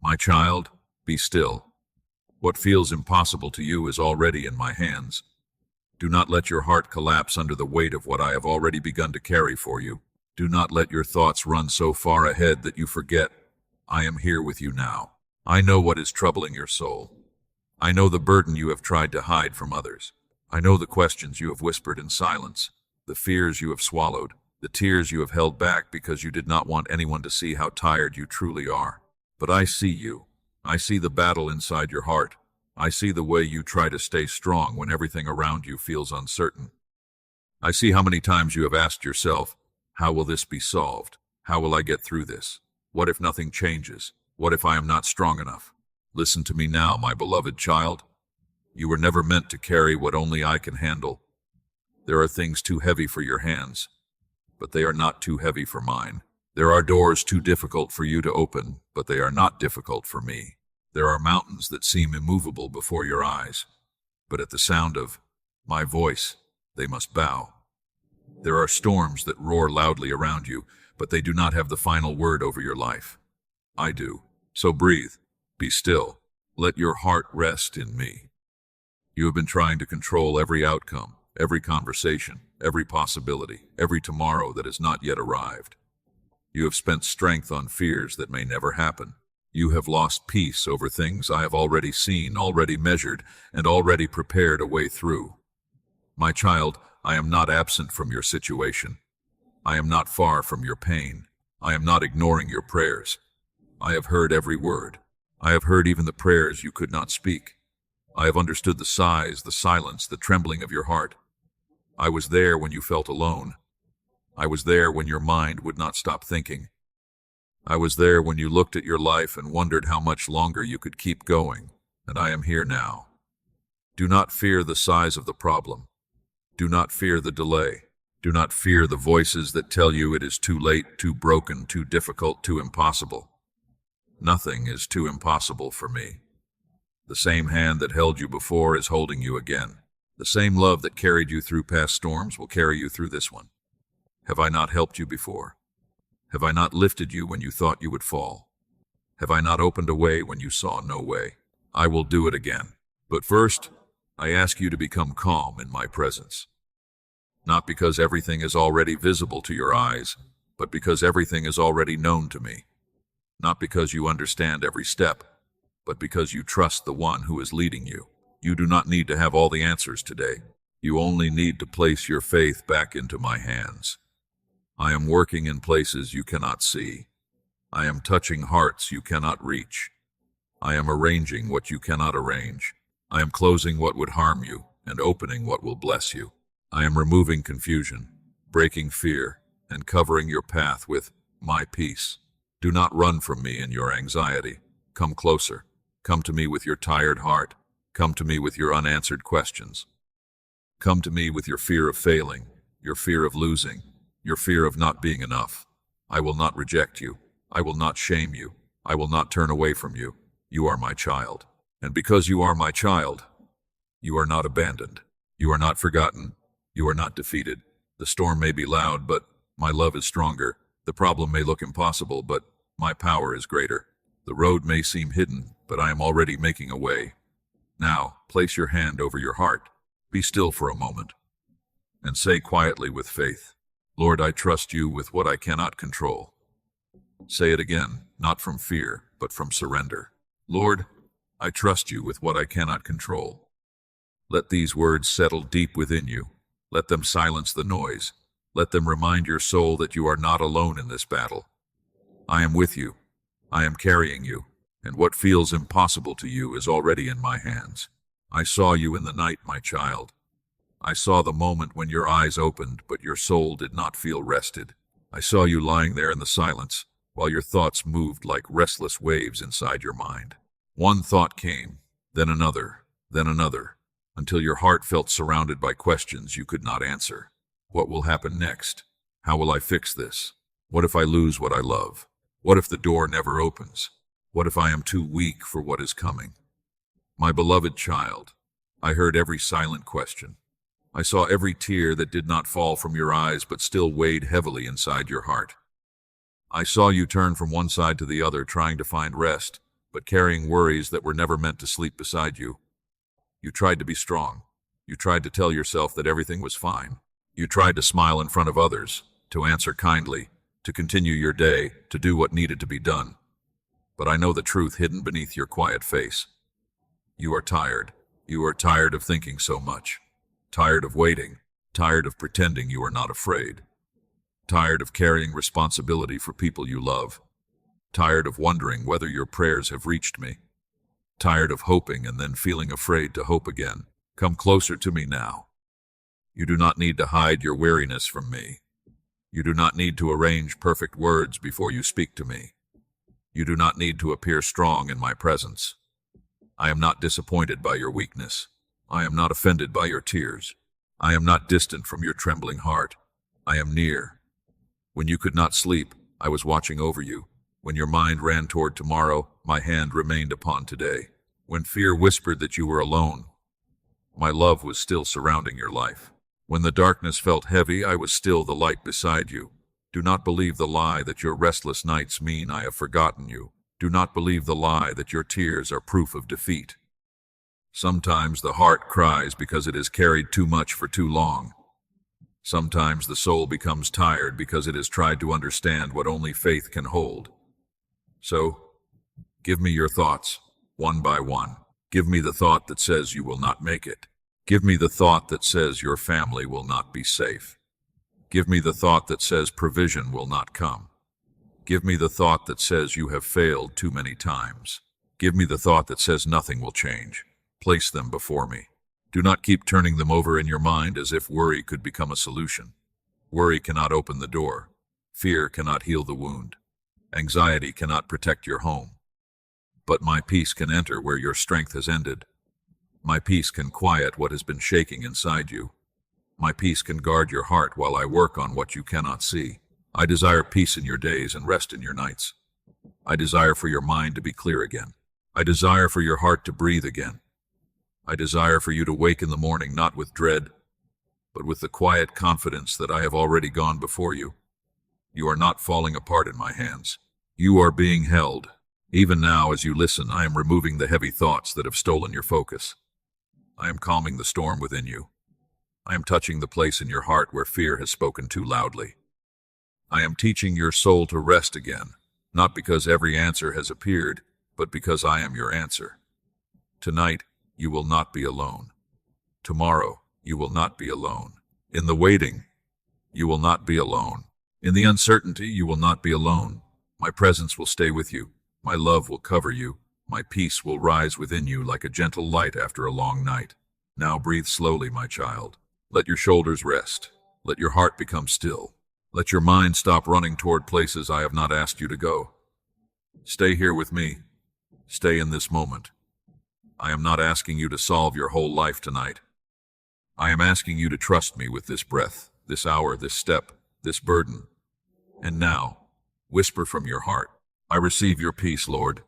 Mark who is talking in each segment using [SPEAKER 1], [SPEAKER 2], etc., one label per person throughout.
[SPEAKER 1] My child, be still. What feels impossible to you is already in my hands. Do not let your heart collapse under the weight of what I have already begun to carry for you. Do not let your thoughts run so far ahead that you forget. I am here with you now. I know what is troubling your soul. I know the burden you have tried to hide from others. I know the questions you have whispered in silence, the fears you have swallowed, the tears you have held back because you did not want anyone to see how tired you truly are. But I see you. I see the battle inside your heart. I see the way you try to stay strong when everything around you feels uncertain. I see how many times you have asked yourself, how will this be solved? How will I get through this? What if nothing changes? What if I am not strong enough? Listen to me now, my beloved child. You were never meant to carry what only I can handle. There are things too heavy for your hands, but they are not too heavy for mine. There are doors too difficult for you to open, but they are not difficult for me. There are mountains that seem immovable before your eyes, but at the sound of my voice, they must bow. There are storms that roar loudly around you, but they do not have the final word over your life. I do. So breathe. Be still. Let your heart rest in me. You have been trying to control every outcome, every conversation, every possibility, every tomorrow that has not yet arrived. You have spent strength on fears that may never happen. You have lost peace over things I have already seen, already measured, and already prepared a way through. My child, I am not absent from your situation. I am not far from your pain. I am not ignoring your prayers. I have heard every word. I have heard even the prayers you could not speak. I have understood the sighs, the silence, the trembling of your heart. I was there when you felt alone. I was there when your mind would not stop thinking. I was there when you looked at your life and wondered how much longer you could keep going, and I am here now. Do not fear the size of the problem. Do not fear the delay. Do not fear the voices that tell you it is too late, too broken, too difficult, too impossible. Nothing is too impossible for me. The same hand that held you before is holding you again. The same love that carried you through past storms will carry you through this one. Have I not helped you before? Have I not lifted you when you thought you would fall? Have I not opened a way when you saw no way? I will do it again. But first, I ask you to become calm in my presence. Not because everything is already visible to your eyes, but because everything is already known to me. Not because you understand every step, but because you trust the one who is leading you. You do not need to have all the answers today. You only need to place your faith back into my hands. I am working in places you cannot see. I am touching hearts you cannot reach. I am arranging what you cannot arrange. I am closing what would harm you and opening what will bless you. I am removing confusion, breaking fear, and covering your path with my peace. Do not run from me in your anxiety. Come closer. Come to me with your tired heart. Come to me with your unanswered questions. Come to me with your fear of failing, your fear of losing, your fear of not being enough. I will not reject you. I will not shame you. I will not turn away from you. You are my child. And because you are my child, you are not abandoned. You are not forgotten. You are not defeated. The storm may be loud, but my love is stronger. The problem may look impossible, but my power is greater. The road may seem hidden, but I am already making a way. Now, place your hand over your heart. Be still for a moment, and say quietly with faith, Lord, I trust you with what I cannot control. Say it again, not from fear, but from surrender. Lord, I trust you with what I cannot control. Let these words settle deep within you. Let them silence the noise. Let them remind your soul that you are not alone in this battle. I am with you. I am carrying you, and what feels impossible to you is already in my hands. I saw you in the night, my child. I saw the moment when your eyes opened, but your soul did not feel rested. I saw you lying there in the silence, while your thoughts moved like restless waves inside your mind. One thought came, then another, until your heart felt surrounded by questions you could not answer. What will happen next? How will I fix this? What if I lose what I love? What if the door never opens? What if I am too weak for what is coming? My beloved child, I heard every silent question. I saw every tear that did not fall from your eyes but still weighed heavily inside your heart. I saw you turn from one side to the other trying to find rest, but carrying worries that were never meant to sleep beside you. You tried to be strong. You tried to tell yourself that everything was fine. You tried to smile in front of others, to answer kindly, to continue your day, to do what needed to be done. But I know the truth hidden beneath your quiet face. You are tired. You are tired of thinking so much. Tired of waiting. Tired of pretending you are not afraid. Tired of carrying responsibility for people you love. Tired of wondering whether your prayers have reached me. Tired of hoping and then feeling afraid to hope again. Come closer to me now. You do not need to hide your weariness from me. You do not need to arrange perfect words before you speak to me. You do not need to appear strong in my presence. I am not disappointed by your weakness. I am not offended by your tears. I am not distant from your trembling heart. I am near. When you could not sleep, I was watching over you. When your mind ran toward tomorrow, my hand remained upon today. When fear whispered that you were alone, my love was still surrounding your life. When the darkness felt heavy, I was still the light beside you. Do not believe the lie that your restless nights mean I have forgotten you. Do not believe the lie that your tears are proof of defeat. Sometimes the heart cries because it has carried too much for too long. Sometimes the soul becomes tired because it has tried to understand what only faith can hold. So, give me your thoughts, one by one. Give me the thought that says you will not make it. Give me the thought that says your family will not be safe. Give me the thought that says provision will not come. Give me the thought that says you have failed too many times. Give me the thought that says nothing will change. Place them before me. Do not keep turning them over in your mind as if worry could become a solution. Worry cannot open the door. Fear cannot heal the wound. Anxiety cannot protect your home. But my peace can enter where your strength has ended. My peace can quiet what has been shaking inside you. My peace can guard your heart while I work on what you cannot see. I desire peace in your days and rest in your nights. I desire for your mind to be clear again. I desire for your heart to breathe again. I desire for you to wake in the morning not with dread, but with the quiet confidence that I have already gone before you. You are not falling apart in my hands. You are being held. Even now, as you listen, I am removing the heavy thoughts that have stolen your focus. I am calming the storm within you. I am touching the place in your heart where fear has spoken too loudly. I am teaching your soul to rest again, not because every answer has appeared, but because I am your answer. Tonight, you will not be alone. Tomorrow, you will not be alone. In the waiting, you will not be alone. In the uncertainty, you will not be alone. My presence will stay with you. My love will cover you. My peace will rise within you like a gentle light after a long night. Now breathe slowly, my child. Let your shoulders rest. Let your heart become still. Let your mind stop running toward places I have not asked you to go. Stay here with me. Stay in this moment. I am not asking you to solve your whole life tonight. I am asking you to trust me with this breath, this hour, this step, this burden. And now, whisper from your heart, I receive your peace, Lord.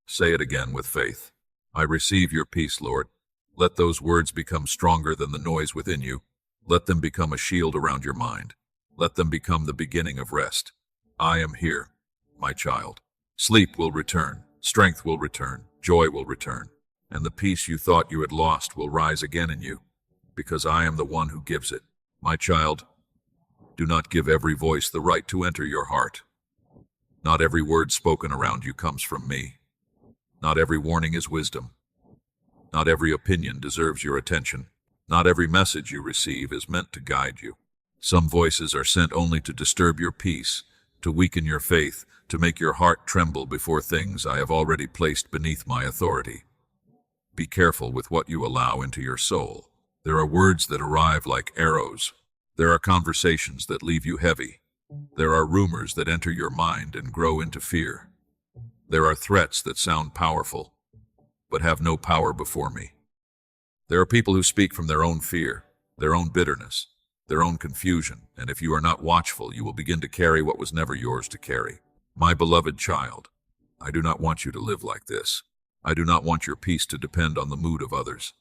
[SPEAKER 1] Say it again with faith. I receive your peace, Lord. Let those words become stronger than the noise within you. Let them become a shield around your mind. Let them become the beginning of rest. I am here, my child. Sleep will return, strength will return, joy will return, and the peace you thought you had lost will rise again in you, because I am the one who gives it. My child, do not give every voice the right to enter your heart. Not every word spoken around you comes from me. Not every warning is wisdom. Not every opinion deserves your attention. Not every message you receive is meant to guide you. Some voices are sent only to disturb your peace, to weaken your faith, to make your heart tremble before things I have already placed beneath my authority. Be careful with what you allow into your soul. There are words that arrive like arrows. There are conversations that leave you heavy. There are rumors that enter your mind and grow into fear. There are threats that sound powerful, but have no power before me. There are people who speak from their own fear, their own bitterness, their own confusion, and if you are not watchful, you will begin to carry what was never yours to carry. My beloved child, I do not want you to live like this. I do not want your peace to depend on the mood of others.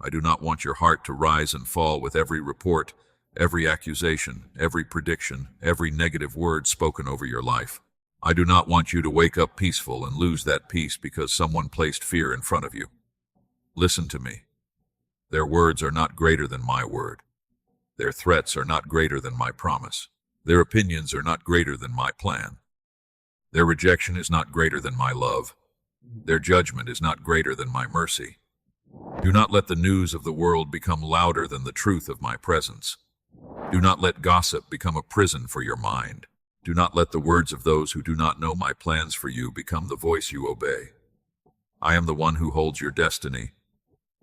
[SPEAKER 1] I do not want your heart to rise and fall with every report, every accusation, every prediction, every negative word spoken over your life. I do not want you to wake up peaceful and lose that peace because someone placed fear in front of you. Listen to me. Their words are not greater than my word. Their threats are not greater than my promise. Their opinions are not greater than my plan. Their rejection is not greater than my love. Their judgment is not greater than my mercy. Do not let the news of the world become louder than the truth of my presence. Do not let gossip become a prison for your mind. Do not let the words of those who do not know my plans for you become the voice you obey. I am the one who holds your destiny.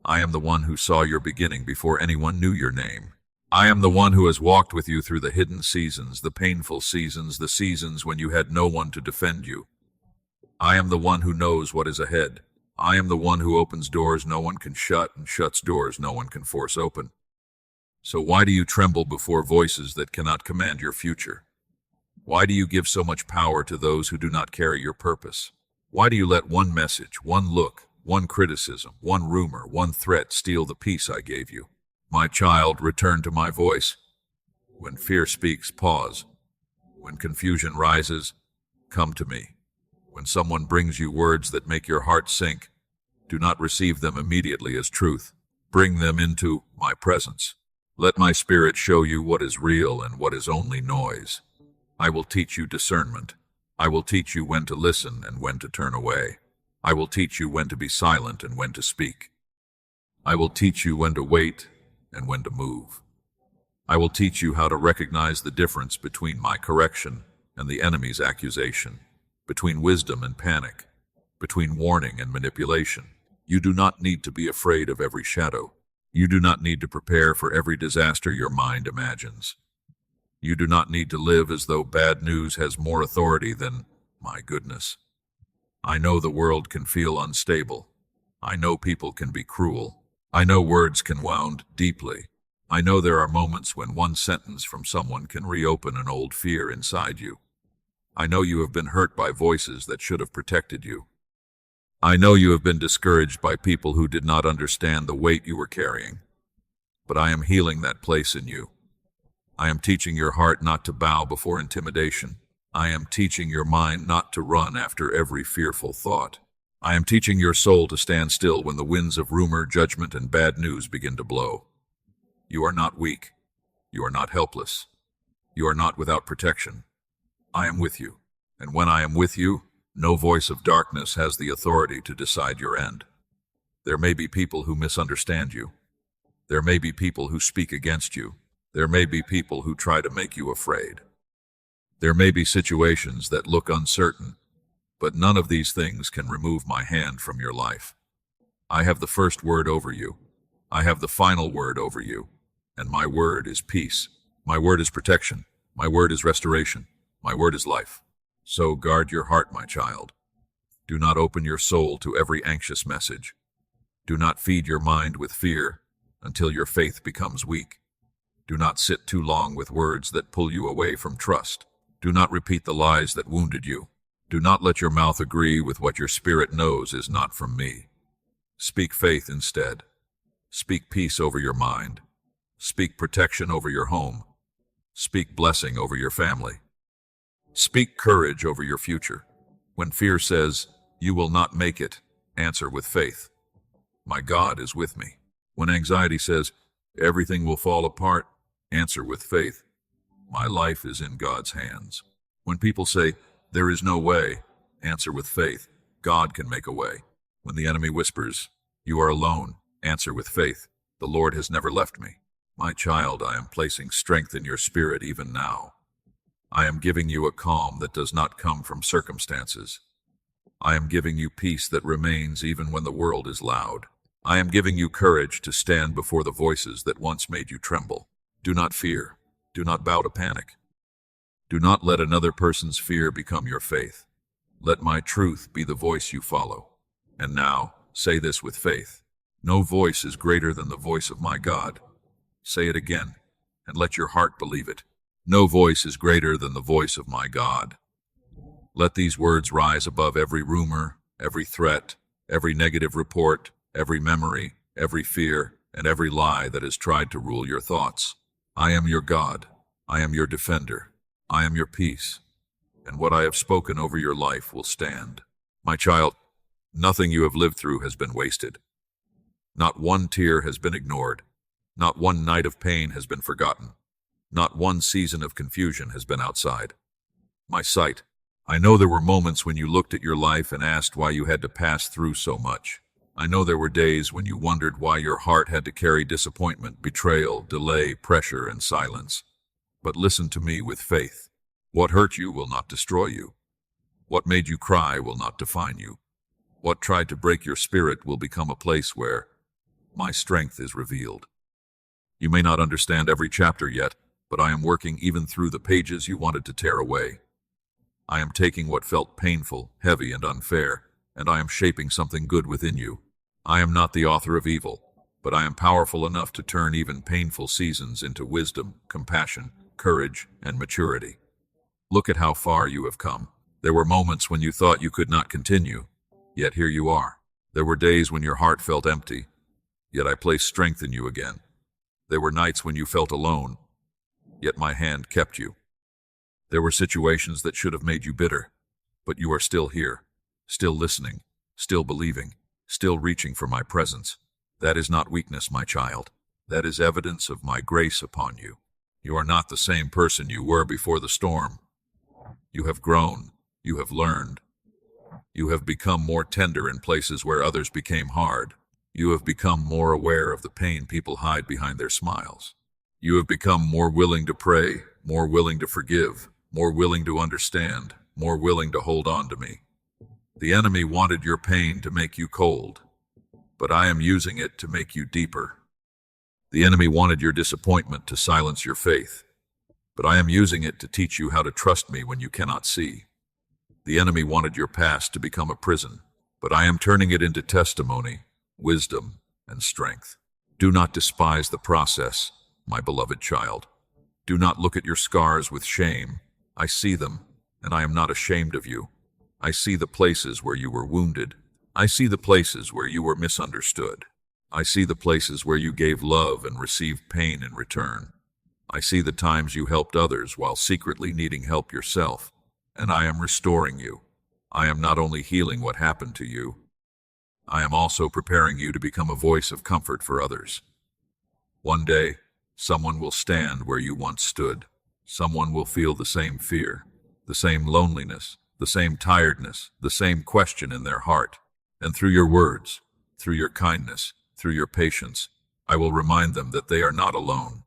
[SPEAKER 1] I am the one who saw your beginning before anyone knew your name. I am the one who has walked with you through the hidden seasons, the painful seasons, the seasons when you had no one to defend you. I am the one who knows what is ahead. I am the one who opens doors no one can shut and shuts doors no one can force open. So why do you tremble before voices that cannot command your future? Why do you give so much power to those who do not carry your purpose? Why do you let one message, one look, one criticism, one rumor, one threat steal the peace I gave you? My child, return to my voice. When fear speaks, pause. When confusion rises, come to me. When someone brings you words that make your heart sink, do not receive them immediately as truth. Bring them into my presence. Let my spirit show you what is real and what is only noise. I will teach you discernment. I will teach you when to listen and when to turn away. I will teach you when to be silent and when to speak. I will teach you when to wait and when to move. I will teach you how to recognize the difference between my correction and the enemy's accusation, between wisdom and panic, between warning and manipulation. You do not need to be afraid of every shadow. You do not need to prepare for every disaster your mind imagines. You do not need to live as though bad news has more authority than my goodness. I know the world can feel unstable. I know people can be cruel. I know words can wound deeply. I know there are moments when one sentence from someone can reopen an old fear inside you. I know you have been hurt by voices that should have protected you. I know you have been discouraged by people who did not understand the weight you were carrying. But I am healing that place in you. I am teaching your heart not to bow before intimidation. I am teaching your mind not to run after every fearful thought. I am teaching your soul to stand still when the winds of rumor, judgment, and bad news begin to blow. You are not weak. You are not helpless. You are not without protection. I am with you, and when I am with you, no voice of darkness has the authority to decide your end. There may be people who misunderstand you. There may be people who speak against you. There may be people who try to make you afraid. There may be situations that look uncertain, but none of these things can remove my hand from your life. I have the first word over you. I have the final word over you, and my word is peace. My word is protection. My word is restoration. My word is life. So guard your heart, my child. Do not open your soul to every anxious message. Do not feed your mind with fear until your faith becomes weak. Do not sit too long with words that pull you away from trust. Do not repeat the lies that wounded you. Do not let your mouth agree with what your spirit knows is not from me. Speak faith instead. Speak peace over your mind. Speak protection over your home. Speak blessing over your family. Speak courage over your future. When fear says, "You will not make it," answer with faith. My God is with me. When anxiety says, "Everything will fall apart," answer with faith. My life is in God's hands. When people say, "There is no way," answer with faith. God can make a way. When the enemy whispers, "You are alone," answer with faith. The Lord has never left me. My child, I am placing strength in your spirit even now. I am giving you a calm that does not come from circumstances. I am giving you peace that remains even when the world is loud. I am giving you courage to stand before the voices that once made you tremble. Do not fear. Do not bow to panic. Do not let another person's fear become your faith. Let my truth be the voice you follow. And now, say this with faith. No voice is greater than the voice of my God. Say it again, and let your heart believe it. No voice is greater than the voice of my God. Let these words rise above every rumor, every threat, every negative report, every memory, every fear, and every lie that has tried to rule your thoughts. I am your God. I am your defender. I am your peace. and what I have spoken over your life will stand. My child, nothing you have lived through has been wasted. Not one tear has been ignored. Not one night of pain has been forgotten. Not one season of confusion has been outside my sight. I know there were moments when you looked at your life and asked why you had to pass through so much. I know there were days when you wondered why your heart had to carry disappointment, betrayal, delay, pressure, and silence. But listen to me with faith. What hurt you will not destroy you. What made you cry will not define you. What tried to break your spirit will become a place where my strength is revealed. You may not understand every chapter yet, but I am working even through the pages you wanted to tear away. I am taking what felt painful, heavy, and unfair, and I am shaping something good within you. I am not the author of evil, but I am powerful enough to turn even painful seasons into wisdom, compassion, courage, and maturity. Look at how far you have come. There were moments when you thought you could not continue, yet here you are. There were days when your heart felt empty, yet I placed strength in you again. There were nights when you felt alone, yet my hand kept you. There were situations that should have made you bitter, but you are still here, still listening, still believing, still reaching for my presence. That is not weakness, my child. That is evidence of my grace upon you. You are not the same person you were before the storm. You have grown. You have learned. You have become more tender in places where others became hard. You have become more aware of the pain people hide behind their smiles. You have become more willing to pray, more willing to forgive, more willing to understand, more willing to hold on to me. The enemy wanted your pain to make you cold, but I am using it to make you deeper. The enemy wanted your disappointment to silence your faith, but I am using it to teach you how to trust me when you cannot see. The enemy wanted your past to become a prison, but I am turning it into testimony, wisdom, and strength. Do not despise the process, my beloved child. Do not look at your scars with shame. I see them, and I am not ashamed of you. I see the places where you were wounded. I see the places where you were misunderstood. I see the places where you gave love and received pain in return. I see the times you helped others while secretly needing help yourself, and I am restoring you. I am not only healing what happened to you, I am also preparing you to become a voice of comfort for others. One day, someone will stand where you once stood. Someone will feel the same fear, the same loneliness, the same tiredness, the same question in their heart. And through your words, through your kindness, through your patience, I will remind them that they are not alone.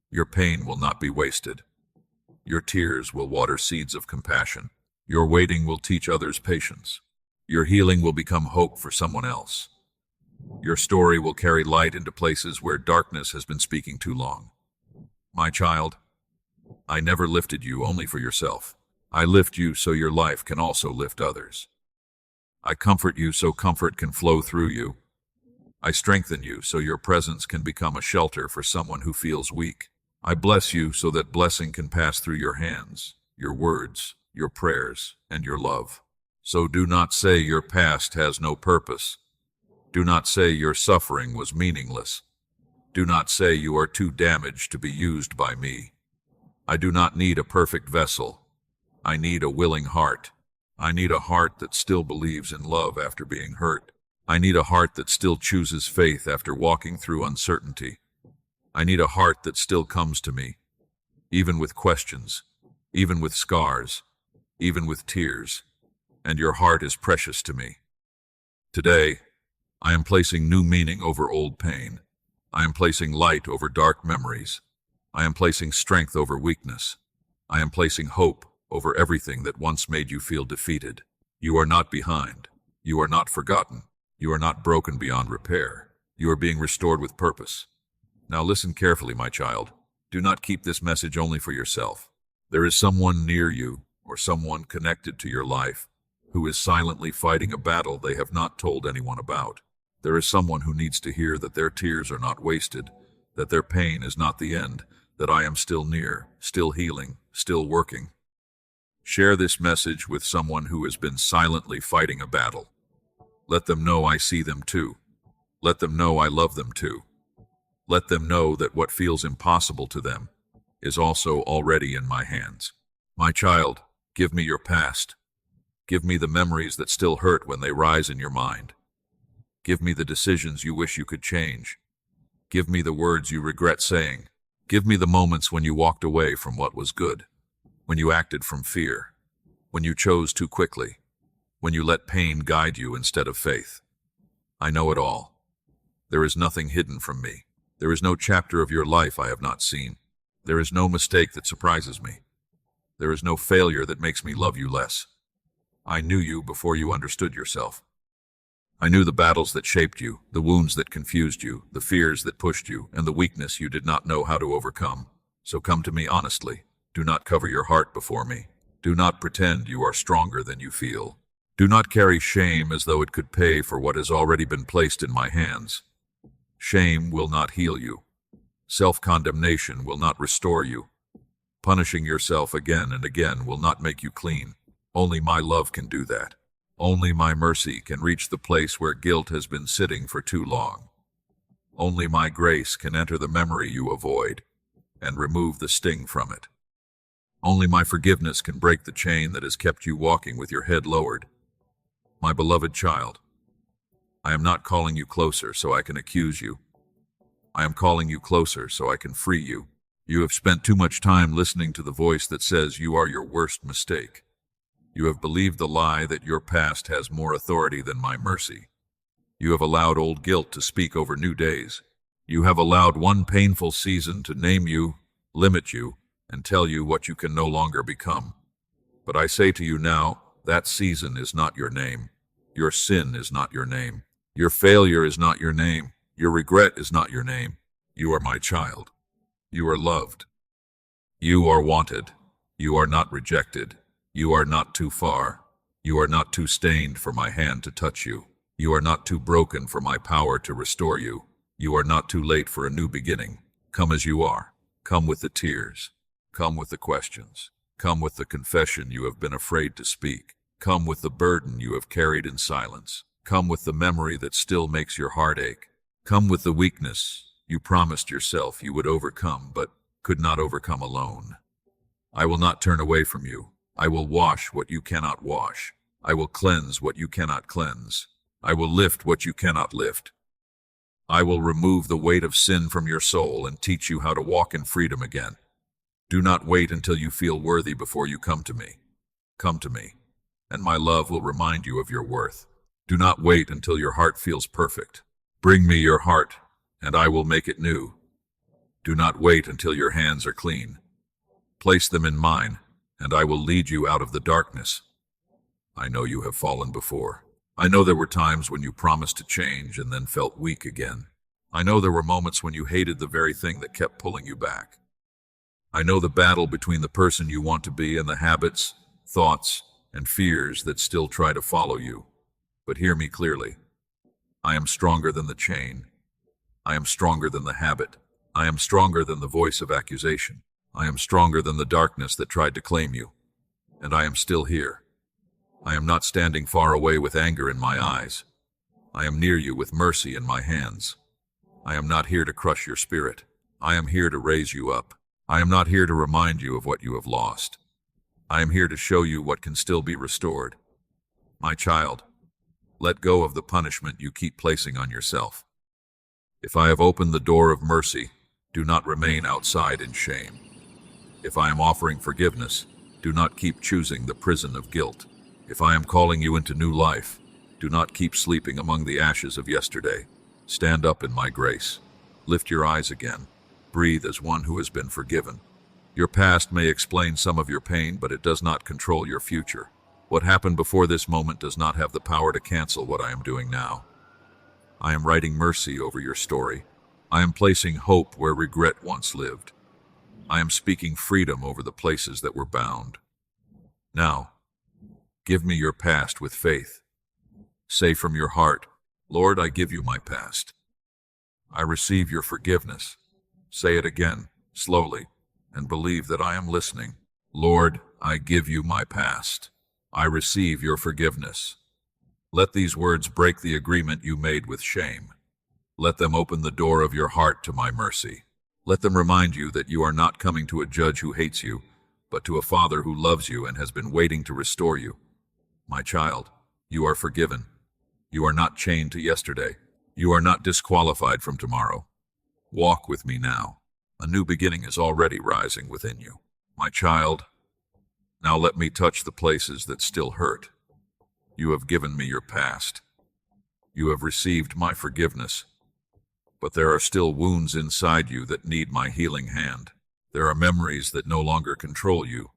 [SPEAKER 1] Your pain will not be wasted. Your tears will water seeds of compassion. Your waiting will teach others patience. Your healing will become hope for someone else. Your story will carry light into places where darkness has been speaking too long. My child, I never lifted you only for yourself. I lift you so your life can also lift others. I comfort you so comfort can flow through you. I strengthen you so your presence can become a shelter for someone who feels weak. I bless you so that blessing can pass through your hands, your words, your prayers, and your love. So do not say your past has no purpose. Do not say your suffering was meaningless. Do not say you are too damaged to be used by me. I do not need a perfect vessel. I need a willing heart. I need a heart that still believes in love after being hurt. I need a heart that still chooses faith after walking through uncertainty. I need a heart that still comes to me, even with questions, even with scars, even with tears. And your heart is precious to me. Today, I am placing new meaning over old pain. I am placing light over dark memories. I am placing strength over weakness. I am placing hope over everything that once made you feel defeated. You are not behind. You are not forgotten. You are not broken beyond repair. You are being restored with purpose. Now listen carefully, my child. Do not keep this message only for yourself. There is someone near you, or someone connected to your life, who is silently fighting a battle they have not told anyone about. There is someone who needs to hear that their tears are not wasted, that their pain is not the end, that I am still near, still healing, still working. Share this message with someone who has been silently fighting a battle. Let them know I see them too. Let them know I love them too. Let them know that what feels impossible to them is also already in my hands. My child, Give me your past. Give me the memories that still hurt when they rise in your mind. Give me the decisions you wish you could change. Give me the words you regret saying. Give me the moments when you walked away from what was good, when you acted from fear, when you chose too quickly, when you let pain guide you instead of faith. I know it all. There is nothing hidden from me. There is no chapter of your life I have not seen. There is no mistake that surprises me. There is no failure that makes me love you less. I knew you before you understood yourself. I knew the battles that shaped you, the wounds that confused you, the fears that pushed you, and the weakness you did not know how to overcome. So come to me honestly. Do not cover your heart before me. Do not pretend you are stronger than you feel. Do not carry shame as though it could pay for what has already been placed in my hands. Shame will not heal you. Self-condemnation will not restore you. Punishing yourself again and again will not make you clean. Only my love can do that. Only my mercy can reach the place where guilt has been sitting for too long. Only my grace can enter the memory you avoid and remove the sting from it. Only my forgiveness can break the chain that has kept you walking with your head lowered. My beloved child, I am not calling you closer so I can accuse you. I am calling you closer so I can free you. You have spent too much time listening to the voice that says you are your worst mistake. You have believed the lie that your past has more authority than my mercy. You have allowed old guilt to speak over new days. You have allowed one painful season to name you, limit you, and tell you what you can no longer become. But I say to you now, that season is not your name. Your sin is not your name. Your failure is not your name. Your regret is not your name. You are my child. You are loved. You are wanted. You are not rejected. You are not too far. You are not too stained for my hand to touch you. You are not too broken for my power to restore you. You are not too late for a new beginning. Come as you are. Come with the tears. Come with the questions. Come with the confession you have been afraid to speak. Come with the burden you have carried in silence. Come with the memory that still makes your heart ache. Come with the weakness you promised yourself you would overcome but could not overcome alone. I will not turn away from you. I will wash what you cannot wash. I will cleanse what you cannot cleanse. I will lift what you cannot lift. I will remove the weight of sin from your soul and teach you how to walk in freedom again. Do not wait until you feel worthy before you come to me. Come to me, and my love will remind you of your worth. Do not wait until your heart feels perfect. Bring me your heart, and I will make it new. Do not wait until your hands are clean. Place them in mine, and I will lead you out of the darkness. I know you have fallen before. I know there were times when you promised to change and then felt weak again. I know there were moments when you hated the very thing that kept pulling you back. I know the battle between the person you want to be and the habits, thoughts, and fears that still try to follow you. But hear me clearly. I am stronger than the chain. I am stronger than the habit. I am stronger than the voice of accusation. I am stronger than the darkness that tried to claim you. And I am still here. I am not standing far away with anger in my eyes. I am near you with mercy in my hands. I am not here to crush your spirit. I am here to raise you up. I am not here to remind you of what you have lost. I am here to show you what can still be restored. My child, let go of the punishment you keep placing on yourself. If I have opened the door of mercy, do not remain outside in shame. If I am offering forgiveness, do not keep choosing the prison of guilt. If I am calling you into new life, do not keep sleeping among the ashes of yesterday. Stand up in my grace. Lift your eyes again. Breathe as one who has been forgiven. Your past may explain some of your pain, but it does not control your future. What happened before this moment does not have the power to cancel what I am doing now. I am writing mercy over your story. I am placing hope where regret once lived. I am speaking freedom over the places that were bound. Now, give me your past with faith. Say from your heart, Lord, I give you my past. I receive your forgiveness. Say it again, slowly, and believe that I am listening. Lord, I give you my past. I receive your forgiveness. Let these words break the agreement you made with shame. Let them open the door of your heart to my mercy. Let them remind you that you are not coming to a judge who hates you, but to a Father who loves you and has been waiting to restore you. My child, you are forgiven. You are not chained to yesterday. You are not disqualified from tomorrow. Walk with me now. A new beginning is already rising within you. My child, now let me touch the places that still hurt. You have given me your past. You have received my forgiveness. But there are still wounds inside you that need my healing hand. There are memories that no longer control you,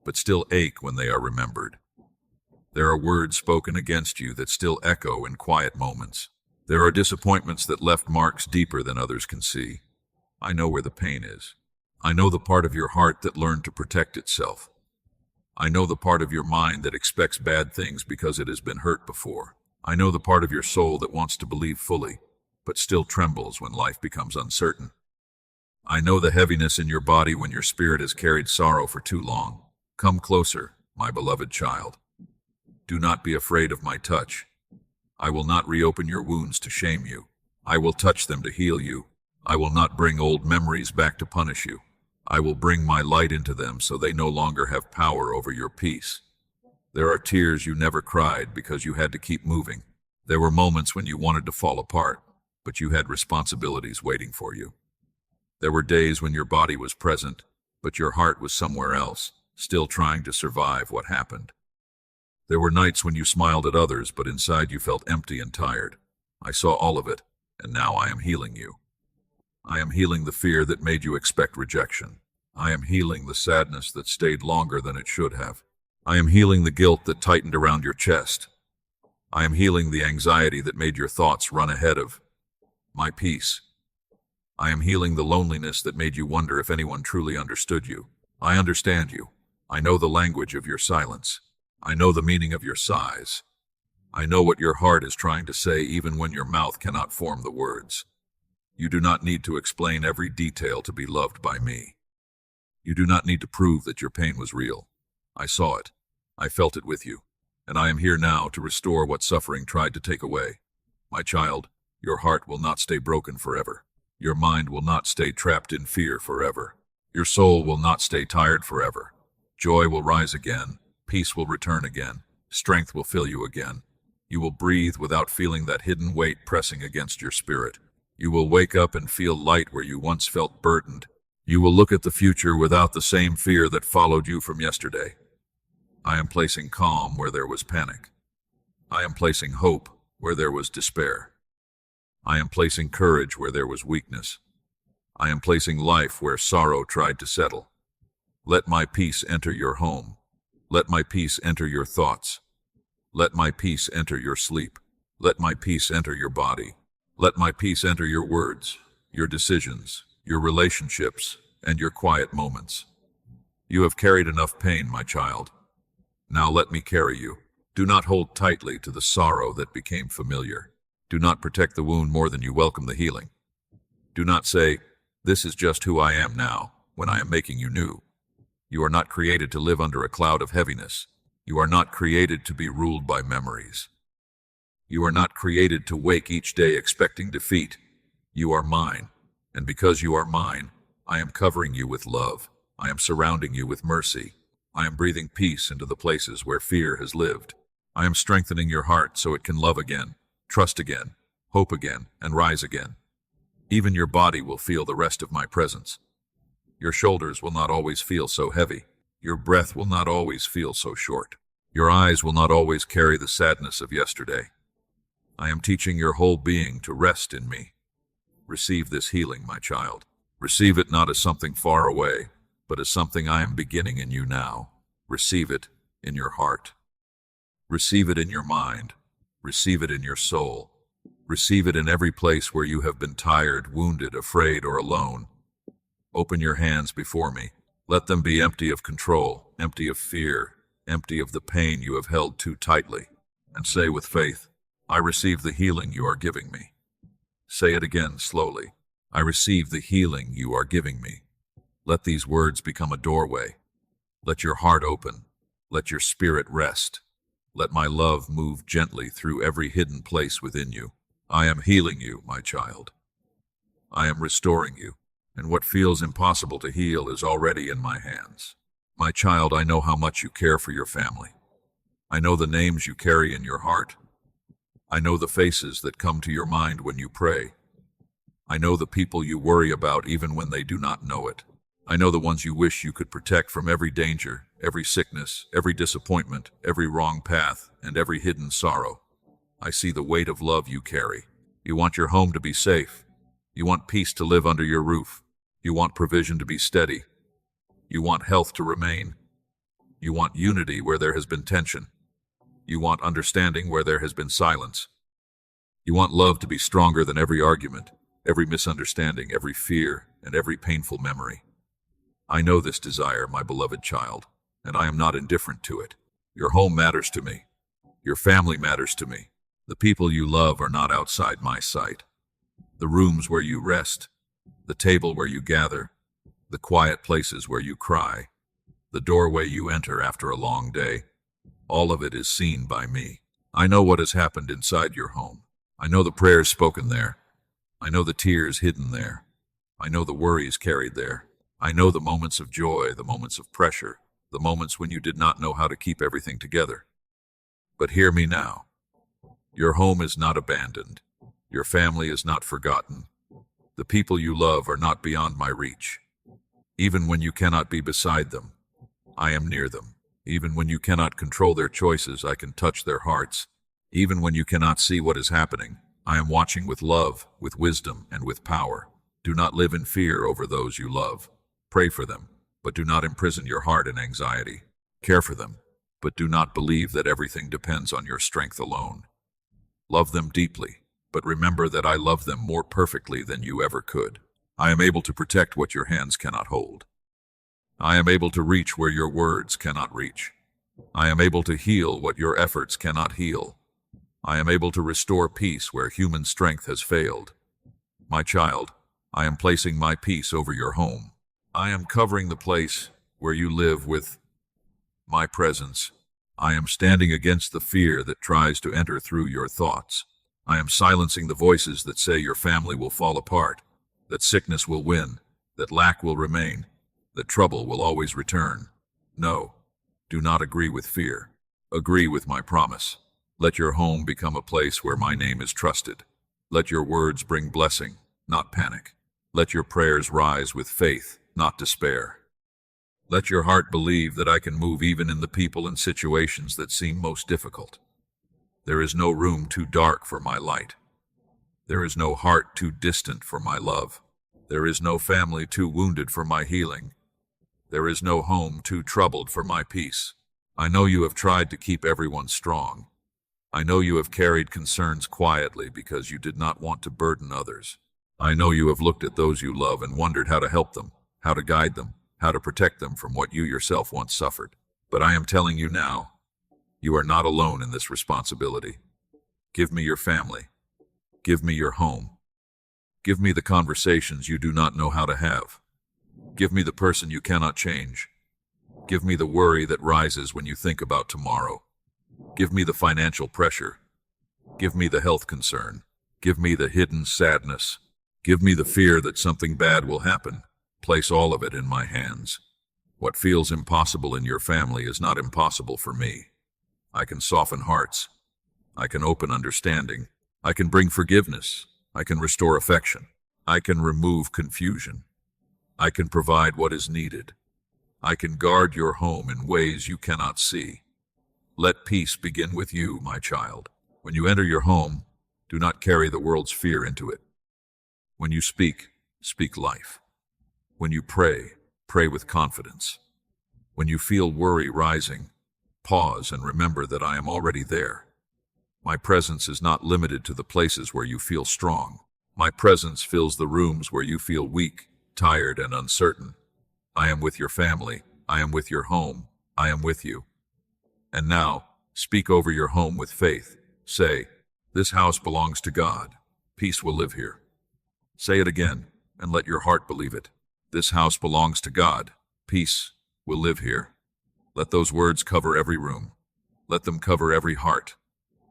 [SPEAKER 1] but still ache when they are remembered. There are words spoken against you that still echo in quiet moments. There are disappointments that left marks deeper than others can see. I know where the pain is. I know the part of your heart that learned to protect itself. I know the part of your mind that expects bad things because it has been hurt before. I know the part of your soul that wants to believe fully, but still trembles when life becomes uncertain. I know the heaviness in your body when your spirit has carried sorrow for too long. Come closer, my beloved child. Do not be afraid of my touch. I will not reopen your wounds to shame you. I will touch them to heal you. I will not bring old memories back to punish you. I will bring my light into them so they no longer have power over your peace. There are tears you never cried because you had to keep moving. There were moments when you wanted to fall apart, but you had responsibilities waiting for you. There were days when your body was present, but your heart was somewhere else, still trying to survive what happened. There were nights when you smiled at others, but inside you felt empty and tired. I saw all of it, and now I am healing you. I am healing the fear that made you expect rejection. I am healing the sadness that stayed longer than it should have. I am healing the guilt that tightened around your chest. I am healing the anxiety that made your thoughts run ahead of my peace. I am healing the loneliness that made you wonder if anyone truly understood you. I understand you. I know the language of your silence. I know the meaning of your sighs. I know what your heart is trying to say even when your mouth cannot form the words. You do not need to explain every detail to be loved by me. You do not need to prove that your pain was real. I saw it. I felt it with you. And I am here now to restore what suffering tried to take away. My child, your heart will not stay broken forever. Your mind will not stay trapped in fear forever. Your soul will not stay tired forever. Joy will rise again. Peace will return again. Strength will fill you again. You will breathe without feeling that hidden weight pressing against your spirit. You will wake up and feel light where you once felt burdened. You will look at the future without the same fear that followed you from yesterday. I am placing calm where there was panic. I am placing hope where there was despair. I am placing courage where there was weakness. I am placing life where sorrow tried to settle. Let my peace enter your home. Let my peace enter your thoughts. Let my peace enter your sleep. Let my peace enter your body. Let my peace enter your words, your decisions, your relationships, and your quiet moments. You have carried enough pain, my child. Now let me carry you. Do not hold tightly to the sorrow that became familiar. Do not protect the wound more than you welcome the healing. Do not say, "This is just who I am now," when I am making you new. You are not created to live under a cloud of heaviness. You are not created to be ruled by memories. You are not created to wake each day expecting defeat. You are mine, and because you are mine, I am covering you with love. I am surrounding you with mercy. I am breathing peace into the places where fear has lived. I am strengthening your heart so it can love again, trust again, hope again, and rise again. Even your body will feel the rest of my presence. Your shoulders will not always feel so heavy. Your breath will not always feel so short. Your eyes will not always carry the sadness of yesterday. I am teaching your whole being to rest in me. Receive this healing, my child. Receive it not as something far away, but as something I am beginning in you now. Receive it in your heart. Receive it in your mind. Receive it in your soul. Receive it in every place where you have been tired, wounded, afraid, or alone. Open your hands before me. Let them be empty of control, empty of fear, empty of the pain you have held too tightly. And say with faith, "I receive the healing you are giving me." Say it again slowly. "I receive the healing you are giving me." Let these words become a doorway. Let your heart open. Let your spirit rest. Let my love move gently through every hidden place within you. I am healing you, my child. I am restoring you, and what feels impossible to heal is already in my hands. My child, I know how much you care for your family. I know the names you carry in your heart. I know the faces that come to your mind when you pray. I know the people you worry about even when they do not know it. I know the ones you wish you could protect from every danger, every sickness, every disappointment, every wrong path, and every hidden sorrow. I see the weight of love you carry. You want your home to be safe. You want peace to live under your roof. You want provision to be steady. You want health to remain. You want unity where there has been tension. You want understanding where there has been silence. You want love to be stronger than every argument, every misunderstanding, every fear, and every painful memory. I know this desire, my beloved child, and I am not indifferent to it. Your home matters to me. Your family matters to me. The people you love are not outside my sight. The rooms where you rest, the table where you gather, the quiet places where you cry, the doorway you enter after a long day, all of it is seen by me. I know what has happened inside your home. I know the prayers spoken there. I know the tears hidden there. I know the worries carried there. I know the moments of joy, the moments of pressure, the moments when you did not know how to keep everything together. But hear me now. Your home is not abandoned. Your family is not forgotten. The people you love are not beyond my reach. Even when you cannot be beside them, I am near them. Even when you cannot control their choices, I can touch their hearts. Even when you cannot see what is happening, I am watching with love, with wisdom, and with power. Do not live in fear over those you love. Pray for them, but do not imprison your heart in anxiety. Care for them, but do not believe that everything depends on your strength alone. Love them deeply, but remember that I love them more perfectly than you ever could. I am able to protect what your hands cannot hold. I am able to reach where your words cannot reach. I am able to heal what your efforts cannot heal. I am able to restore peace where human strength has failed. My child, I am placing my peace over your home. I am covering the place where you live with my presence. I am standing against the fear that tries to enter through your thoughts. I am silencing the voices that say your family will fall apart, that sickness will win, that lack will remain, that trouble will always return. No, do not agree with fear. Agree with my promise. Let your home become a place where my name is trusted. Let your words bring blessing, not panic. Let your prayers rise with faith, not despair. Let your heart believe that I can move even in the people and situations that seem most difficult. There is no room too dark for my light. There is no heart too distant for my love. There is no family too wounded for my healing. There is no home too troubled for my peace. I know you have tried to keep everyone strong. I know you have carried concerns quietly because you did not want to burden others. I know you have looked at those you love and wondered how to help them, how to guide them, how to protect them from what you yourself once suffered. But I am telling you now, you are not alone in this responsibility. Give me your family. Give me your home. Give me the conversations you do not know how to have. Give me the person you cannot change. Give me the worry that rises when you think about tomorrow. Give me the financial pressure. Give me the health concern. Give me the hidden sadness. Give me the fear that something bad will happen. Place all of it in my hands. What feels impossible in your family is not impossible for me. I can soften hearts. I can open understanding. I can bring forgiveness. I can restore affection. I can remove confusion. I can provide what is needed. I can guard your home in ways you cannot see. Let peace begin with you, my child. When you enter your home, do not carry the world's fear into it. When you speak, speak life. When you pray, pray with confidence. When you feel worry rising, pause and remember that I am already there. My presence is not limited to the places where you feel strong. My presence fills the rooms where you feel weak, tired, and uncertain. I am with your family. I am with your home. I am with you. And now, speak over your home with faith. Say, this house belongs to God. Peace will live here. Say it again, and let your heart believe it. This house belongs to God. Peace will live here. Let those words cover every room. Let them cover every heart.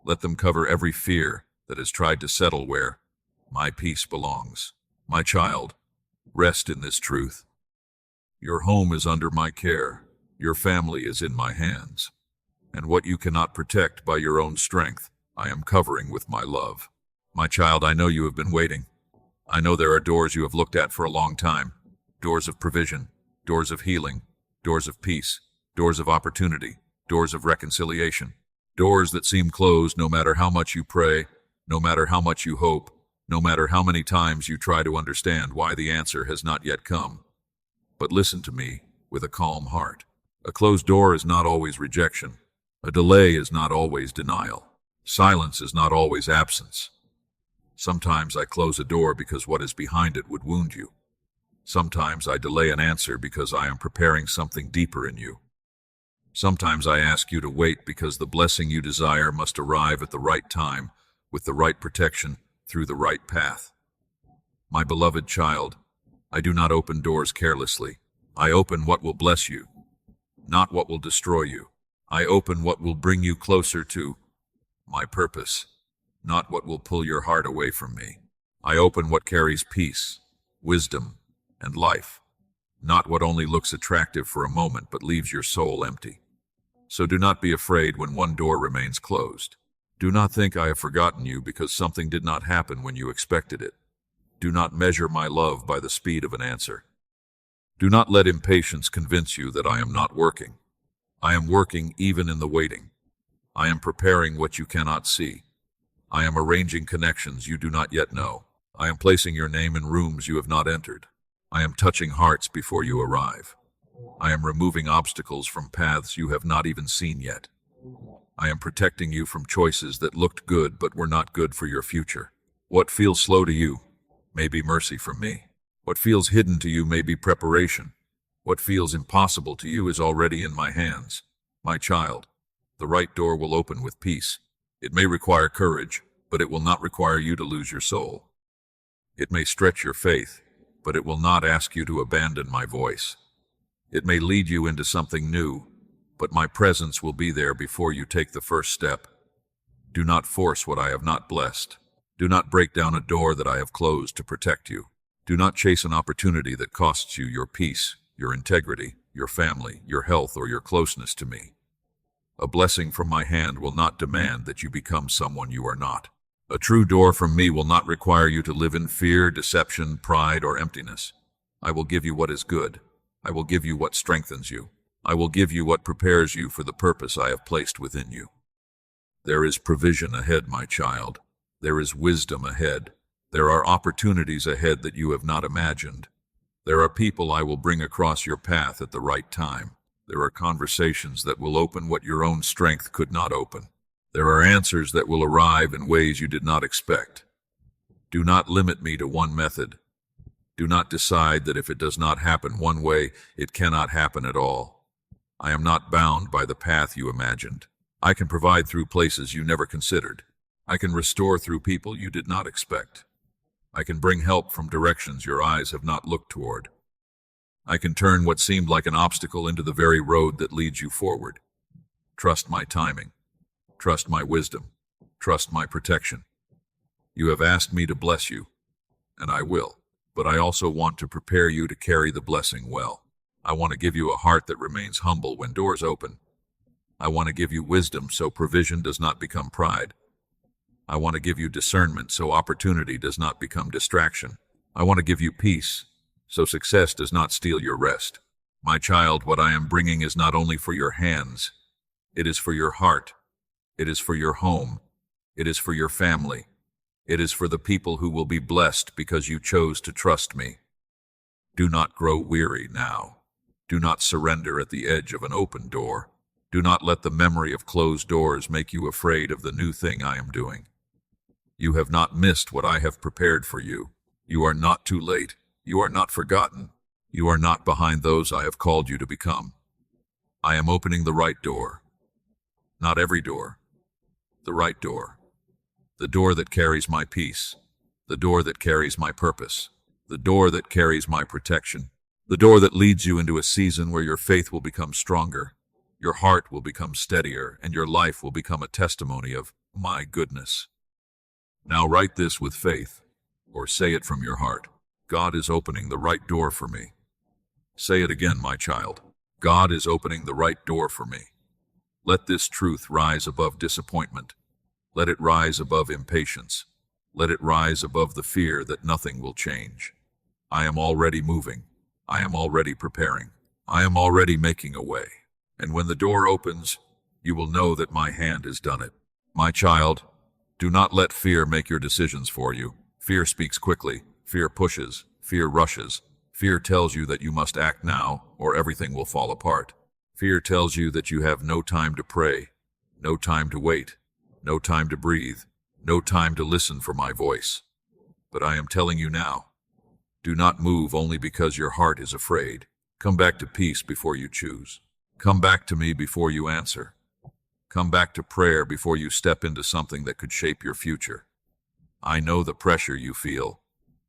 [SPEAKER 1] Let them cover every fear that has tried to settle where my peace belongs. My child, rest in this truth. Your home is under my care. Your family is in my hands, and what you cannot protect by your own strength, I am covering with my love. My child, I know you have been waiting. I know there are doors you have looked at for a long time. Doors of provision, doors of healing, doors of peace, doors of opportunity, doors of reconciliation. Doors that seem closed no matter how much you pray, no matter how much you hope, no matter how many times you try to understand why the answer has not yet come. But listen to me with a calm heart. A closed door is not always rejection. A delay is not always denial. Silence is not always absence. Sometimes I close a door because what is behind it would wound you. Sometimes I delay an answer because I am preparing something deeper in you. Sometimes I ask you to wait because the blessing you desire must arrive at the right time, with the right protection, through the right path. My beloved child, I do not open doors carelessly. I open what will bless you, not what will destroy you. I open what will bring you closer to my purpose, not what will pull your heart away from me. I open what carries peace, wisdom, and life, not what only looks attractive for a moment but leaves your soul empty. So do not be afraid when one door remains closed. Do not think I have forgotten you because something did not happen when you expected it. Do not measure my love by the speed of an answer. Do not let impatience convince you that I am not working. I am working even in the waiting. I am preparing what you cannot see. I am arranging connections you do not yet know. I am placing your name in rooms you have not entered. I am touching hearts before you arrive. I am removing obstacles from paths you have not even seen yet. I am protecting you from choices that looked good but were not good for your future. What feels slow to you may be mercy from me. What feels hidden to you may be preparation. What feels impossible to you is already in my hands. My child, the right door will open with peace. It may require courage, but it will not require you to lose your soul. It may stretch your faith, but it will not ask you to abandon my voice. It may lead you into something new, but my presence will be there before you take the first step. Do not force what I have not blessed. Do not break down a door that I have closed to protect you. Do not chase an opportunity that costs you your peace, your integrity, your family, your health, or your closeness to me. A blessing from my hand will not demand that you become someone you are not. A true door from me will not require you to live in fear, deception, pride, or emptiness. I will give you what is good. I will give you what strengthens you. I will give you what prepares you for the purpose I have placed within you. There is provision ahead, my child. There is wisdom ahead. There are opportunities ahead that you have not imagined. There are people I will bring across your path at the right time. There are conversations that will open what your own strength could not open. There are answers that will arrive in ways you did not expect. Do not limit me to one method. Do not decide that if it does not happen one way, it cannot happen at all. I am not bound by the path you imagined. I can provide through places you never considered. I can restore through people you did not expect. I can bring help from directions your eyes have not looked toward. I can turn what seemed like an obstacle into the very road that leads you forward. Trust my timing. Trust my wisdom. Trust my protection. You have asked me to bless you, and I will. But I also want to prepare you to carry the blessing well. I want to give you a heart that remains humble when doors open. I want to give you wisdom so provision does not become pride. I want to give you discernment so opportunity does not become distraction. I want to give you peace so success does not steal your rest. My child, what I am bringing is not only for your hands. It is for your heart. It is for your home. It is for your family. It is for the people who will be blessed because you chose to trust me. Do not grow weary now. Do not surrender at the edge of an open door. Do not let the memory of closed doors make you afraid of the new thing I am doing. You have not missed what I have prepared for you. You are not too late. You are not forgotten. You are not behind those I have called you to become. I am opening the right door. Not every door. The right door. The door that carries my peace. The door that carries my purpose. The door that carries my protection. The door that leads you into a season where your faith will become stronger, your heart will become steadier, and your life will become a testimony of my goodness. Now write this with faith, or say it from your heart. God is opening the right door for me. Say it again, my child. God is opening the right door for me. Let this truth rise above disappointment. Let it rise above impatience. Let it rise above the fear that nothing will change. I am already moving. I am already preparing. I am already making a way. And when the door opens, you will know that my hand has done it. My child, do not let fear make your decisions for you. Fear speaks quickly. Fear pushes. Fear rushes. Fear tells you that you must act now, or everything will fall apart. Fear tells you that you have no time to pray, no time to wait, no time to breathe, no time to listen for my voice. But I am telling you now, do not move only because your heart is afraid. Come back to peace before you choose. Come back to me before you answer. Come back to prayer before you step into something that could shape your future. I know the pressure you feel.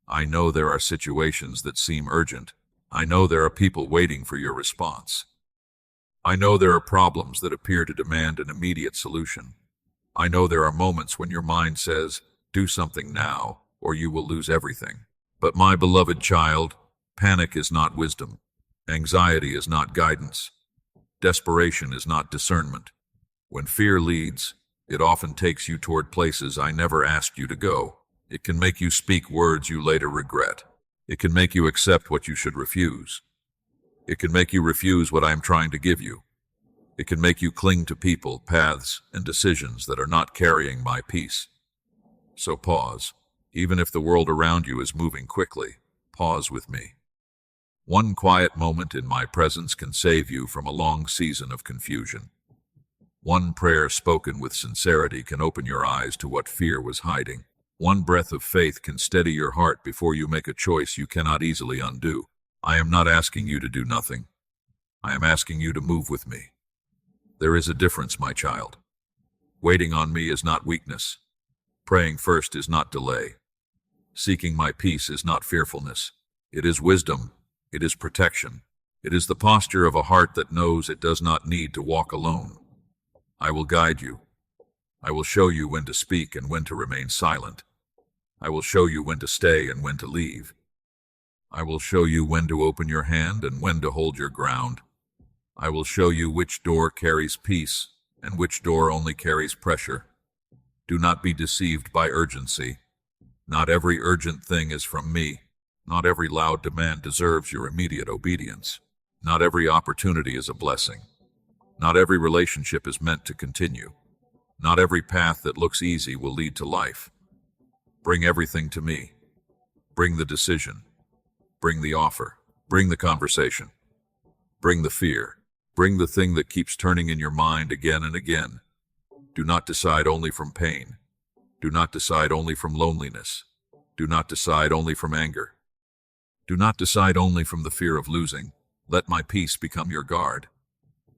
[SPEAKER 1] I know there are situations that seem urgent. I know there are people waiting for your response. I know there are problems that appear to demand an immediate solution. I know there are moments when your mind says, do something now, or you will lose everything. But my beloved child, panic is not wisdom. Anxiety is not guidance. Desperation is not discernment. When fear leads, it often takes you toward places I never asked you to go. It can make you speak words you later regret. It can make you accept what you should refuse. It can make you refuse what I am trying to give you. It can make you cling to people, paths, and decisions that are not carrying my peace. So pause. Even if the world around you is moving quickly, pause with me. One quiet moment in my presence can save you from a long season of confusion. One prayer spoken with sincerity can open your eyes to what fear was hiding. One breath of faith can steady your heart before you make a choice you cannot easily undo. I am not asking you to do nothing. I am asking you to move with me. There is a difference, my child. Waiting on me is not weakness. Praying first is not delay. Seeking my peace is not fearfulness. It is wisdom. It is protection. It is the posture of a heart that knows it does not need to walk alone. I will guide you. I will show you when to speak and when to remain silent. I will show you when to stay and when to leave. I will show you when to open your hand and when to hold your ground. I will show you which door carries peace and which door only carries pressure. Do not be deceived by urgency. Not every urgent thing is from me. Not every loud demand deserves your immediate obedience. Not every opportunity is a blessing. Not every relationship is meant to continue. Not every path that looks easy will lead to life. Bring everything to me. Bring the decision. Bring the offer. Bring the conversation. Bring the fear. Bring the thing that keeps turning in your mind again and again. Do not decide only from pain. Do not decide only from loneliness. Do not decide only from anger. Do not decide only from the fear of losing. Let my peace become your guard.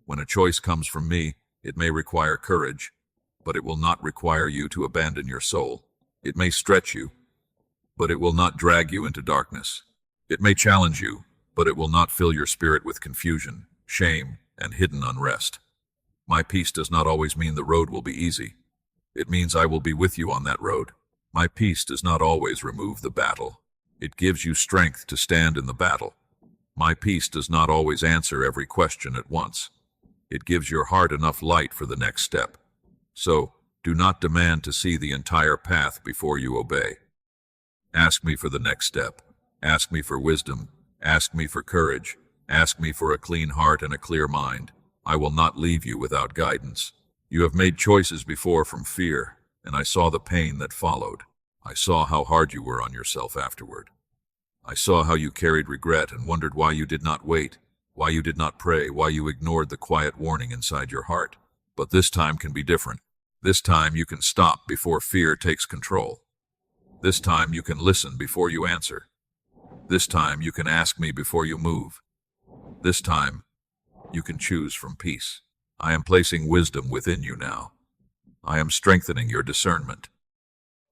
[SPEAKER 1] When a choice comes from me, it may require courage, but it will not require you to abandon your soul. It may stretch you, but it will not drag you into darkness. It may challenge you, but it will not fill your spirit with confusion, shame, and hidden unrest. My peace does not always mean the road will be easy. It means I will be with you on that road. My peace does not always remove the battle. It gives you strength to stand in the battle. My peace does not always answer every question at once. It gives your heart enough light for the next step. So, do not demand to see the entire path before you obey. Ask me for the next step. Ask me for wisdom. Ask me for courage. Ask me for a clean heart and a clear mind. I will not leave you without guidance. You have made choices before from fear, and I saw the pain that followed. I saw how hard you were on yourself afterward. I saw how you carried regret and wondered why you did not wait, why you did not pray, why you ignored the quiet warning inside your heart. But this time can be different. This time you can stop before fear takes control. This time you can listen before you answer. This time you can ask me before you move. This time you can choose from peace. I am placing wisdom within you now. I am strengthening your discernment.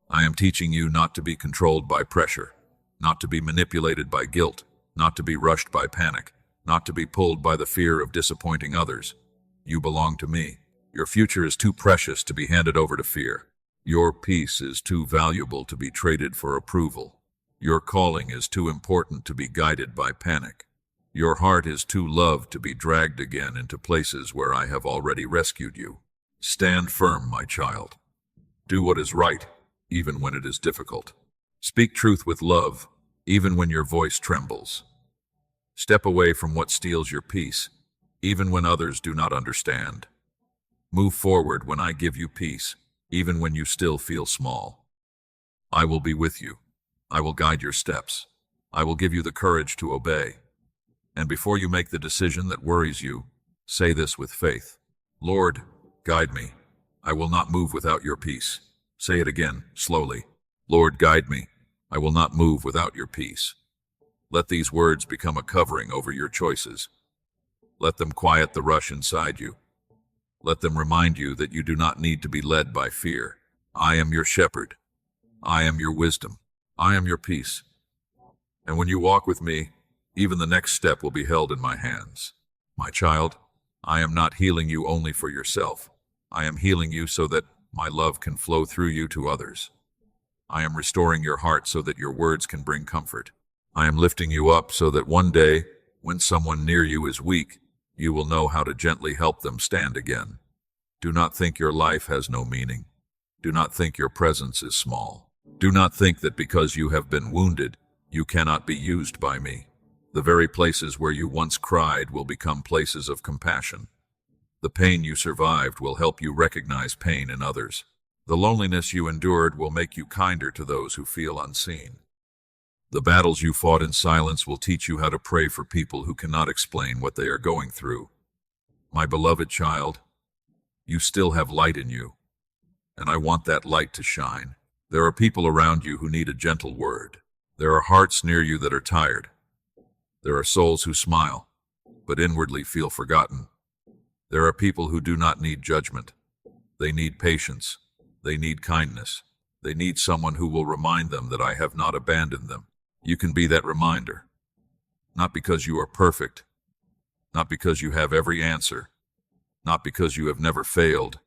[SPEAKER 1] I am teaching you not to be controlled by pressure, not to be manipulated by guilt, not to be rushed by panic, not to be pulled by the fear of disappointing others. You belong to me. Your future is too precious to be handed over to fear. Your peace is too valuable to be traded for approval. Your calling is too important to be guided by panic. Your heart is too loved to be dragged again into places where I have already rescued you. Stand firm, my child. Do what is right, even when it is difficult. Speak truth with love, even when your voice trembles. Step away from what steals your peace, even when others do not understand. Move forward when I give you peace, even when you still feel small. I will be with you. I will guide your steps. I will give you the courage to obey. And before you make the decision that worries you, say this with faith. Lord, guide me. I will not move without your peace. Say it again, slowly. Lord, guide me. I will not move without your peace. Let these words become a covering over your choices. Let them quiet the rush inside you. Let them remind you that you do not need to be led by fear. I am your shepherd. I am your wisdom. I am your peace. And when you walk with me, even the next step will be held in my hands. My child, I am not healing you only for yourself. I am healing you so that my love can flow through you to others. I am restoring your heart so that your words can bring comfort. I am lifting you up so that one day, when someone near you is weak, you will know how to gently help them stand again. Do not think your life has no meaning. Do not think your presence is small. Do not think that because you have been wounded, you cannot be used by me. The very places where you once cried will become places of compassion. The pain you survived will help you recognize pain in others. The loneliness you endured will make you kinder to those who feel unseen. The battles you fought in silence will teach you how to pray for people who cannot explain what they are going through. My beloved child, you still have light in you, and I want that light to shine. There are people around you who need a gentle word. There are hearts near you that are tired. There are souls who smile, but inwardly feel forgotten. There are people who do not need judgment. They need patience. They need kindness. They need someone who will remind them that I have not abandoned them. You can be that reminder. Not because you are perfect. Not because you have every answer. Not because you have never failed.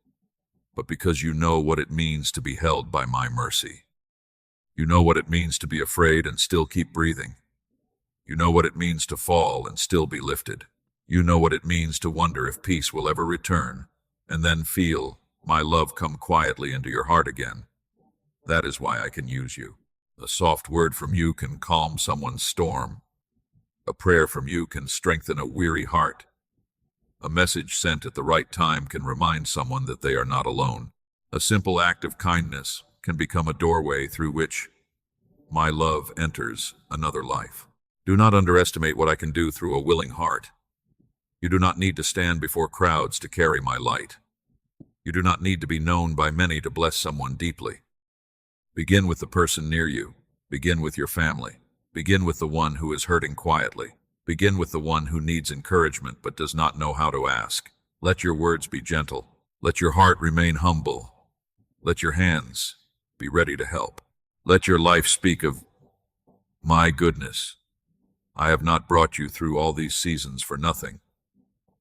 [SPEAKER 1] But because you know what it means to be held by my mercy. You know what it means to be afraid and still keep breathing. You know what it means to fall and still be lifted. You know what it means to wonder if peace will ever return, and then feel my love come quietly into your heart again. That is why I can use you. A soft word from you can calm someone's storm. A prayer from you can strengthen a weary heart. A message sent at the right time can remind someone that they are not alone. A simple act of kindness can become a doorway through which my love enters another life. Do not underestimate what I can do through a willing heart. You do not need to stand before crowds to carry my light. You do not need to be known by many to bless someone deeply. Begin with the person near you. Begin with your family. Begin with the one who is hurting quietly. Begin with the one who needs encouragement but does not know how to ask. Let your words be gentle. Let your heart remain humble. Let your hands be ready to help. Let your life speak of my goodness. I have not brought you through all these seasons for nothing.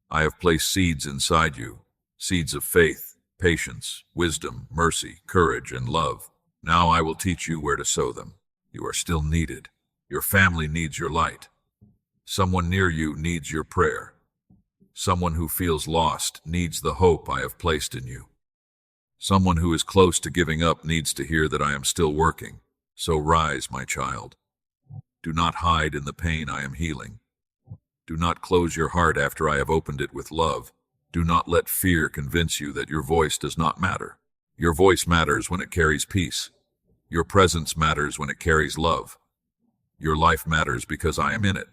[SPEAKER 1] I have placed seeds inside you, seeds of faith, patience, wisdom, mercy, courage, and love. Now I will teach you where to sow them. You are still needed. Your family needs your light. Someone near you needs your prayer. Someone who feels lost needs the hope I have placed in you. Someone who is close to giving up needs to hear that I am still working. So rise, my child. Do not hide in the pain I am healing. Do not close your heart after I have opened it with love. Do not let fear convince you that your voice does not matter. Your voice matters when it carries peace. Your presence matters when it carries love. Your life matters because I am in it.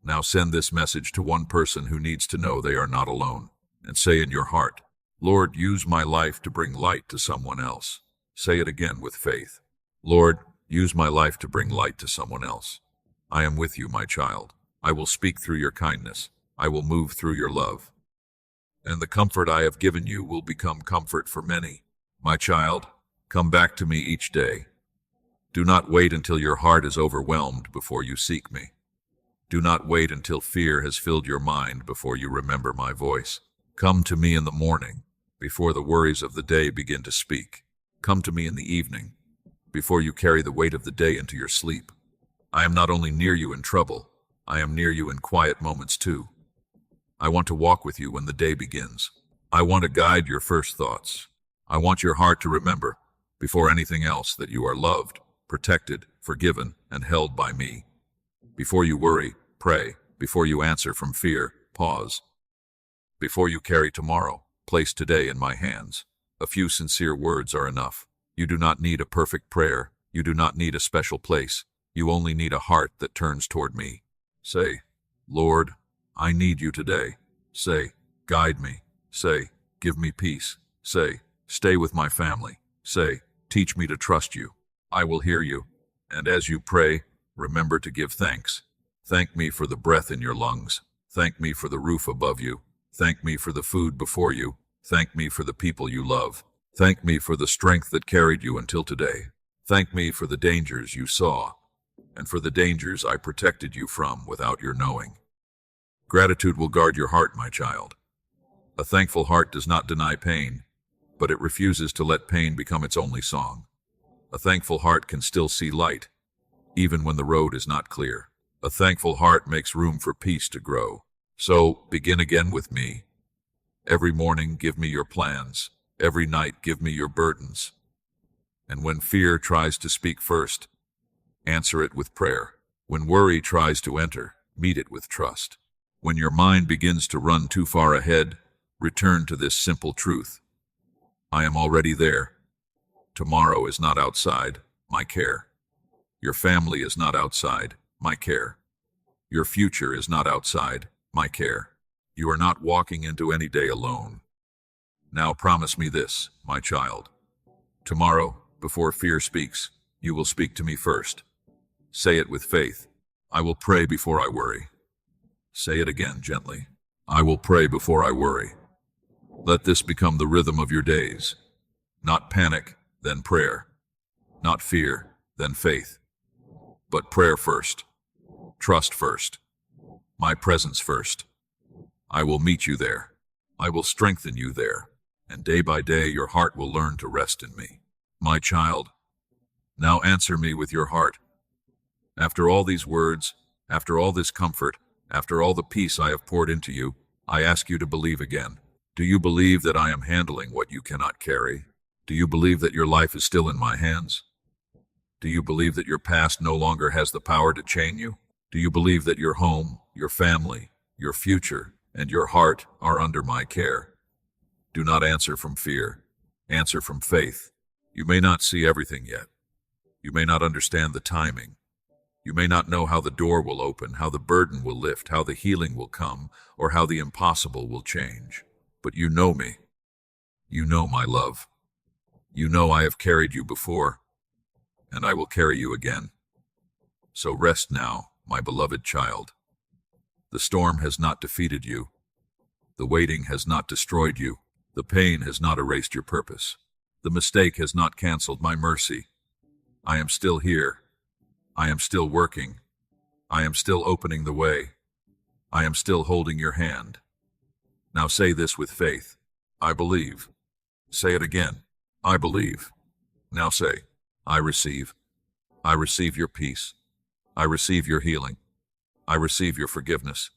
[SPEAKER 1] Now send this message to one person who needs to know they are not alone, and say in your heart, Lord, use my life to bring light to someone else. Say it again with faith. Lord, use my life to bring light to someone else. I am with you, my child. I will speak through your kindness. I will move through your love. And the comfort I have given you will become comfort for many. My child, come back to me each day. Do not wait until your heart is overwhelmed before you seek me. Do not wait until fear has filled your mind before you remember my voice. Come to me in the morning, before the worries of the day begin to speak. Come to me in the evening, before you carry the weight of the day into your sleep. I am not only near you in trouble, I am near you in quiet moments too. I want to walk with you when the day begins. I want to guide your first thoughts. I want your heart to remember, before anything else, that you are loved, protected, forgiven, and held by me. Before you worry, pray. Before you answer from fear, pause. Before you carry tomorrow, place today in my hands. A few sincere words are enough. You do not need a perfect prayer. You do not need a special place. You only need a heart that turns toward me. Say, Lord, I need you today. Say, guide me. Say, give me peace. Say, stay with my family. Say, teach me to trust you. I will hear you. And as you pray, remember to give thanks. Thank me for the breath in your lungs. Thank me for the roof above you. Thank me for the food before you. Thank me for the people you love. Thank me for the strength that carried you until today. Thank me for the dangers you saw, and for the dangers I protected you from without your knowing. Gratitude will guard your heart, my child. A thankful heart does not deny pain, but it refuses to let pain become its only song. A thankful heart can still see light, even when the road is not clear. A thankful heart makes room for peace to grow. So, begin again with me. Every morning, give me your plans. Every night, give me your burdens. And when fear tries to speak first, answer it with prayer. When worry tries to enter, meet it with trust. When your mind begins to run too far ahead, return to this simple truth. I am already there. Tomorrow is not outside my care. Your family is not outside my care. Your future is not outside my care. You are not walking into any day alone. Now promise me this, my child. Tomorrow, before fear speaks, you will speak to me first. Say it with faith. I will pray before I worry. Say it again gently. I will pray before I worry. Let this become the rhythm of your days. Not panic, then prayer. Not fear, then faith. But prayer first. Trust first. My presence first. I will meet you there. I will strengthen you there. And day by day your heart will learn to rest in me. My child, now answer me with your heart. After all these words, after all this comfort, after all the peace I have poured into you, I ask you to believe again. Do you believe that I am handling what you cannot carry? Do you believe that your life is still in my hands? Do you believe that your past no longer has the power to chain you? Do you believe that your home, your family, your future, and your heart are under my care? Do not answer from fear. Answer from faith. You may not see everything yet. You may not understand the timing. You may not know how the door will open, how the burden will lift, how the healing will come, or how the impossible will change. But you know me. You know my love. You know I have carried you before, and I will carry you again. So rest now, my beloved child. The storm has not defeated you. The waiting has not destroyed you. The pain has not erased your purpose. The mistake has not canceled my mercy. I am still here. I am still working. I am still opening the way. I am still holding your hand. Now say this with faith. I believe. Say it again. I believe. Now say, I receive. I receive your peace. I receive your healing. I receive your forgiveness.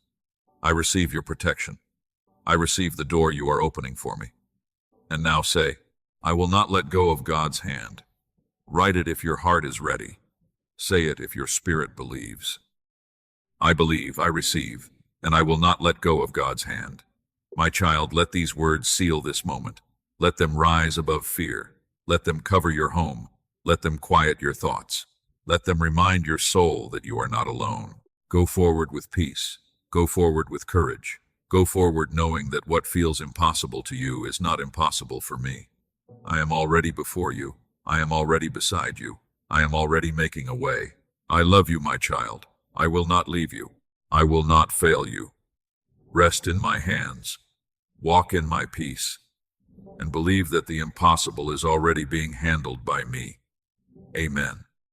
[SPEAKER 1] I receive your protection. I receive the door you are opening for me. And now say, I will not let go of God's hand. Write it if your heart is ready. Say it if your spirit believes. I believe, I receive, and I will not let go of God's hand. My child, let these words seal this moment. Let them rise above fear. Let them cover your home. Let them quiet your thoughts. Let them remind your soul that you are not alone. Go forward with peace. Go forward with courage. Go forward knowing that what feels impossible to you is not impossible for me. I am already before you. I am already beside you. I am already making a way. I love you, my child. I will not leave you. I will not fail you. Rest in my hands. Walk in my peace. And believe that the impossible is already being handled by me. Amen.